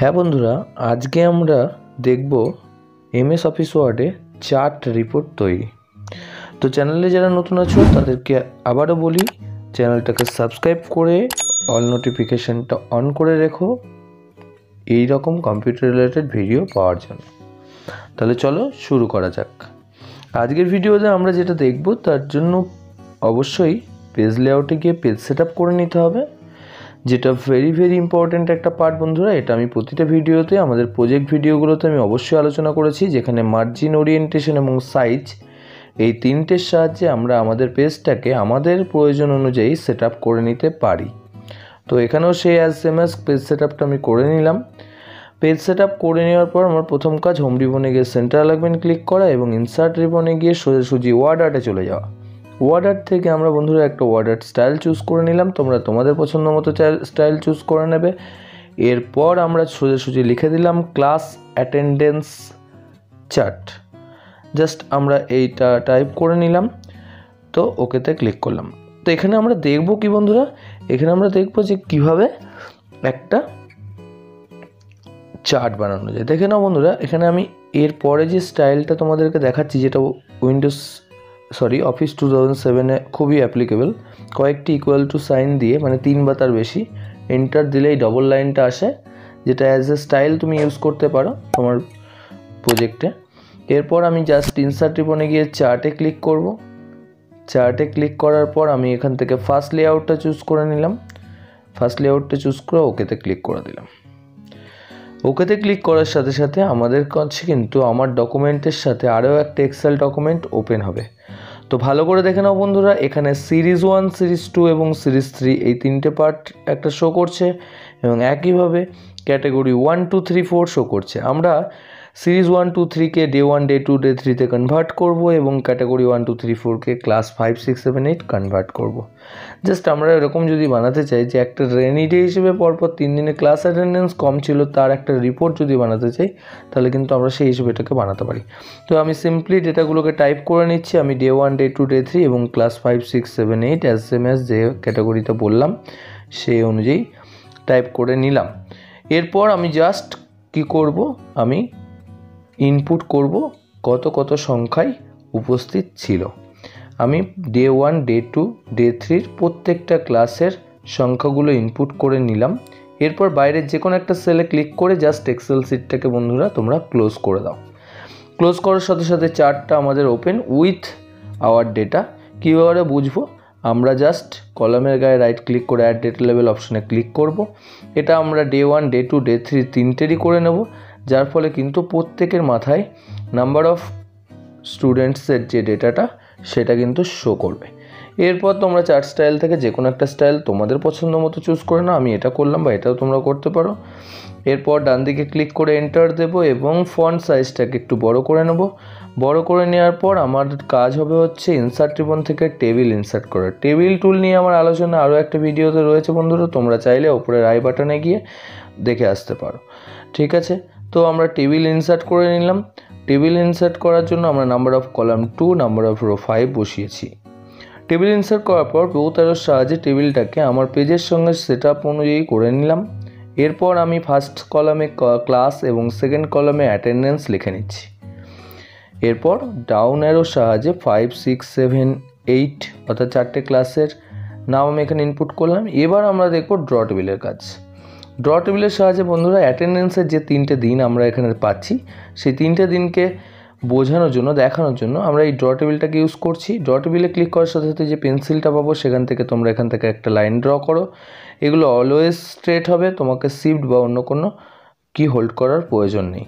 হ্যাঁ বন্ধুরা, আজকে আমরা দেখব এমএস অফিস ওয়ার্ডে চার্ট রিপোর্ট তৈরি। তো চ্যানেলে যারা নতুন আছো তাদেরকে আবারও বলি, চ্যানেলটাকে সাবস্ক্রাইব করে অল নোটিফিকেশানটা অন করে রেখো এই রকম কম্পিউটার রিলেটেড ভিডিও পাওয়ার জন্য। তাহলে চলো শুরু করা যাক। আজকের ভিডিওতে আমরা যেটা দেখব তার জন্য অবশ্যই পেজ লেআউটে গিয়ে পেজ সেট আপ করে নিতে হবে, যেটা ভেরি ইম্পর্ট্যান্ট একটা পার্ট বন্ধুরা। এটা আমি প্রতিটা ভিডিওতে, আমাদের প্রজেক্ট ভিডিওগুলোতে আমি অবশ্যই আলোচনা করেছি, যেখানে মার্জিন, ওরিয়েন্টেশন এবং সাইজ এই তিনটের সাহায্যে আমরা আমাদের পেজটাকে আমাদের প্রয়োজন অনুযায়ী সেট আপ করে নিতে পারি। তো এখানেও সেই সেম পেজ সেট আপটা আমি করে নিলাম। পেজ সেট আপ করে নেওয়ার পর আমার প্রথম কাজ হোম রিবনে গিয়ে সেন্টার অ্যালাইনমেন্ট ক্লিক করা এবং ইনসার্ট রিবনে গিয়ে সোজাসুজি ওয়ার্ড আর্টে চলে যাওয়া। ওয়ার্ড আর্ট থেকে আমরা বন্ধুরা একটা ওয়ার্ড আর্ট স্টাইল চুজ করে নিলাম। তোমরা তোমাদের পছন্দ মতো স্টাইল চুজ করে নেবে। এরপর আমরা সোজাসুজি লিখে দিলাম ক্লাস অ্যাটেন্ডেন্স চার্ট। জাস্ট আমরা এইটা টাইপ করে নিলাম, তো ওকেতে ক্লিক করলাম। তো এখানে আমরা দেখব কি বন্ধুরা, এখানে আমরা দেখব যে কিভাবে একটা চার্ট বানানো যায়। দেখে নাও বন্ধুরা, এখানে আমি এরপরে যে স্টাইলটা তোমাদেরকে দেখাচ্ছি, যেটা অফিস 2007-এ খুবই অ্যাপ্লিকেবল। কয়েকটি ইকুয়াল টু সাইন দিয়ে, মানে 3 বা তার বেশি এন্টার দিলেই ডবল লাইনটা আসে, যেটা অ্যাজ এ স্টাইল তুমি ইউজ করতে পারো তোমার প্রজেক্টে। এরপর আমি জাস্ট ইনসার্ট রিবনে গিয়ে চার্টে ক্লিক করব। চার্টে ক্লিক করার পর আমি এখান থেকে ফার্স্ট লেআউটটা চুজ করে নিলাম। ফার্স্ট লেআউটটা চুজ করে ওকেতে ক্লিক করে দিলাম। ওকেতে ক্লিক করার সাথে সাথে আমাদের কাছে কিন্তু আমার ডকুমেন্টের সাথে আরও একটা এক্সেল ডকুমেন্ট ওপেন হবে। তো ভালো করে দেখে নাও বন্ধুরা, এখানে সিরিজ 1, সিরিজ 2 এবং সিরিজ 3 এই তিনটে পার্ট একটা শো করছে এবং একইভাবে ক্যাটাগরি 1, 2, 3, 4 শো করছে। আমরা সিরিজ 1, 2, 3কে ডে 1, ডে 2, ডে 3তে কনভার্ট করব এবং ক্যাটাগরি 1, 2, 3, 4কে ক্লাস 5, 6, 7, 8 কনভার্ট করব। জাস্ট আমরা এরকম যদি বানাতে চাই যে একটা রেনি ডে হিসেবে পরপর 3 দিনে ক্লাস অ্যাটেন্ডেন্স কম ছিল তার একটা রিপোর্ট যদি বানাতে চাই, তাহলে কিন্তু আমরা সেই হিসেবে এটাকে বানাতে পারি। তো আমি সিম্পলি ডেটাগুলোকে টাইপ করে নিচ্ছি। আমি ডে 1, ডে 2, ডে 3 এবং ক্লাস 5, 6, 7, 8 এস যে ক্যাটাগরিতে বললাম সেই অনুযায়ী টাইপ করে নিলাম। এরপর আমি জাস্ট কি করব, আমি ইনপুট করব কত সংখ্যায় উপস্থিত ছিল। আমি ডে 1, ডে 2, ডে 3 প্রত্যেকটা ক্লাসের সংখ্যাগুলো ইনপুট করে নিলাম। এরপর বাইরের যে কোনো একটা সেলে ক্লিক করে জাস্ট এক্সেল শিটটাকে বন্ধুরা তোমরা ক্লোজ করে দাও। ক্লোজ করার সাথে সাথে চার্টটা আমাদের ওপেন উইথ আওয়ার ডেটা। কীভাবে বুঝবো, আমরা জাস্ট কলামের গায়ে রাইট ক্লিক করে অ্যাড ডেটা লেভেল অপশনে ক্লিক করব। এটা আমরা ডে 1, ডে 2, ডে 3 তিনটেরই করে নেব, যার ফলে কিন্তু প্রত্যেকের মাথায় নাম্বার অফ স্টুডেন্টসের যে ডেটাটা সেটা কিন্তু শো করবে। এরপর তোমরা চার্ট স্টাইল থেকে যে কোনো একটা স্টাইল তোমাদের পছন্দ মতো চুজ করে নাও। আমি এটা করলাম, বা এটাও তোমরা করতে পারো। এরপর ডান দিকে ক্লিক করে এন্টার দেব এবং ফন্ট সাইজটাকে একটু বড় করে নেব। বড় করে নেওয়ার পর আমার কাজ হবে হচ্ছে ইনসার্ট রিবন থেকে টেবিল ইনসার্ট করা। টেবিল টুল নিয়ে আমার আলোচনা আরও একটা ভিডিওতে রয়েছে বন্ধুরা, তোমরা চাইলে ওপরের আই বাটনে গিয়ে দেখে আসতে পারো। ঠিক আছে, তো আমরা টেবিল ইনসার্ট করে নিলাম। টেবিল ইনসার্ট করার জন্য আমরা number of column 2, number of rho 5 বসিয়েছি। টেবিল ইনসার্ট করার পর বহুত অ্যারোর সাহায্যে টেবিলটাকে আমার পেজের সঙ্গে সেট আপ অনুযায়ী করে নিলাম। এরপর আমি ফার্স্ট কলামে ক্লাস এবং সেকেন্ড কলামে অ্যাটেন্ডেন্স লিখে নিচ্ছি। এরপর ডাউন অ্যারোর সাহায্যে 5, 6, 7, 8 অর্থাৎ 4টে ক্লাসের নাম আমি এখানে ইনপুট করলাম। এবার আমরা দেখব ড্র টেবিলের কাজ। ড্র টেবিলের সাহায্যে বন্ধুরা অ্যাটেন্ডেন্সের যে 3টে দিন আমরা এখানে পাচ্ছি, সেই 3টে দিনকে বোঝানোর জন্য, দেখানোর জন্য আমরা এই ড্র টেবিলটাকে ইউজ করছি। ড্র টেবিলে ক্লিক করার সাথে সাথে যে পেন্সিলটা পাবো সেখান থেকে তোমরা এখান থেকে একটা লাইন ড্র করো। এগুলো অলওয়েজ স্ট্রেট হবে, তোমাকে শিফট বা অন্য কোনো কি হোল্ড করার প্রয়োজন নেই।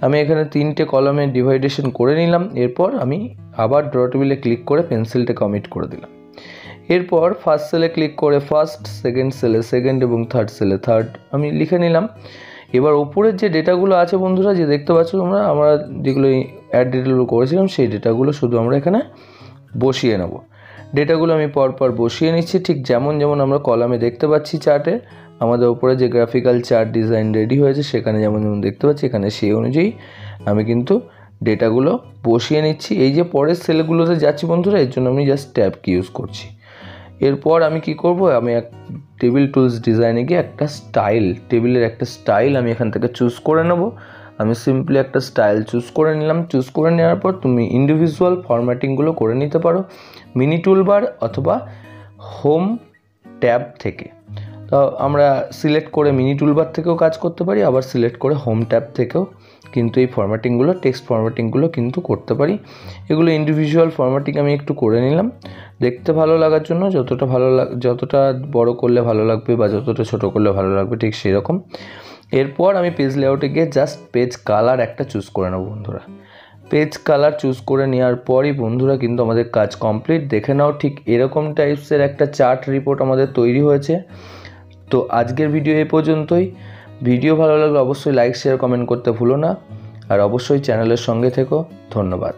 আমি এখানে 3টে কলামে ডিভাইডেশন করে নিলাম। এরপর আমি আবার ড্র টেবিলে ক্লিক করে পেন্সিলটা কমিট করে দিলাম। এরপর ফার্স্ট সেলে ক্লিক করে ফার্স্ট, সেকেন্ড সেলে সেকেন্ড এবং থার্ড সেলে থার্ড আমি লিখে নিলাম। এবার উপরের যে ডেটাগুলো আছে বন্ধুরা, যে দেখতে পাচ্ছ তোমরা, আমরা যেগুলো অ্যাড ডেটাগুলো করেছিলাম সেই ডেটাগুলো শুধু আমরা এখানে বসিয়ে নেব। ডেটাগুলো আমি পরপর বসিয়ে নিচ্ছি, ঠিক যেমন আমরা কলামে দেখতে পাচ্ছি চার্টে আমাদের উপরে যে গ্রাফিক্যাল চার্ট ডিজাইন রেডি হয়েছে সেখানে যেমন দেখতে পাচ্ছি, এখানে সেই অনুযায়ী আমি কিন্তু ডেটাগুলো বসিয়ে নিচ্ছি। এই যে পরের সেলগুলোতে যাচ্ছি বন্ধুরা, এর জন্য আমি জাস্ট ট্যাব কি ইউজ করছি। এরপর আমি কি করব, আমি এক টেবিল টুলস ডিজাইনে গিয়ে একটা স্টাইল, টেবিলের একটা স্টাইল আমি এখান থেকে চুজ করে নেব। আমি সিম্পলি একটা স্টাইল চুজ করে নিলাম। চুজ করে নেওয়ার পর তুমি ইন্ডিভিজুয়াল ফরম্যাটিংগুলো করে নিতে পারো মিনি টুলবার অথবা হোম ট্যাব থেকে। তো আমরা সিলেক্ট করে মিনি টুলবার থেকেও কাজ করতে পারি, আবার সিলেক্ট করে হোম ট্যাব থেকেও কিন্তু এই ফরম্যাটিংগুলো, টেক্সট ফরম্যাটিংগুলো কিন্তু করতে পারি। এগুলো ইন্ডিভিজুয়াল ফরম্যাটিং আমি একটু করে নিলাম দেখতে ভালো লাগার জন্য। যতটা বড় করলে ভালো লাগবে বা যতটা ছোট করলে ভালো লাগবে ঠিক সেরকম। এরপর আমি পেজ লেআউটে গিয়ে জাস্ট পেজ কালার একটা চুজ করে নেব বন্ধুরা। পেজ কালার চুজ করে নেওয়ার পরই বন্ধুরা কিন্তু আমাদের কাজ কমপ্লিট। দেখে নাও ঠিক এরকম টাইপসের একটা চার্ট রিপোর্ট আমাদের তৈরি হয়েছে। তো আজকের ভিডিও এই পর্যন্তই। ভিডিও ভালো লাগলে অবশ্যই লাইক, শেয়ার, কমেন্ট করতে ভুলো না। আর অবশ্যই চ্যানেলের সঙ্গে থেকো। ধন্যবাদ।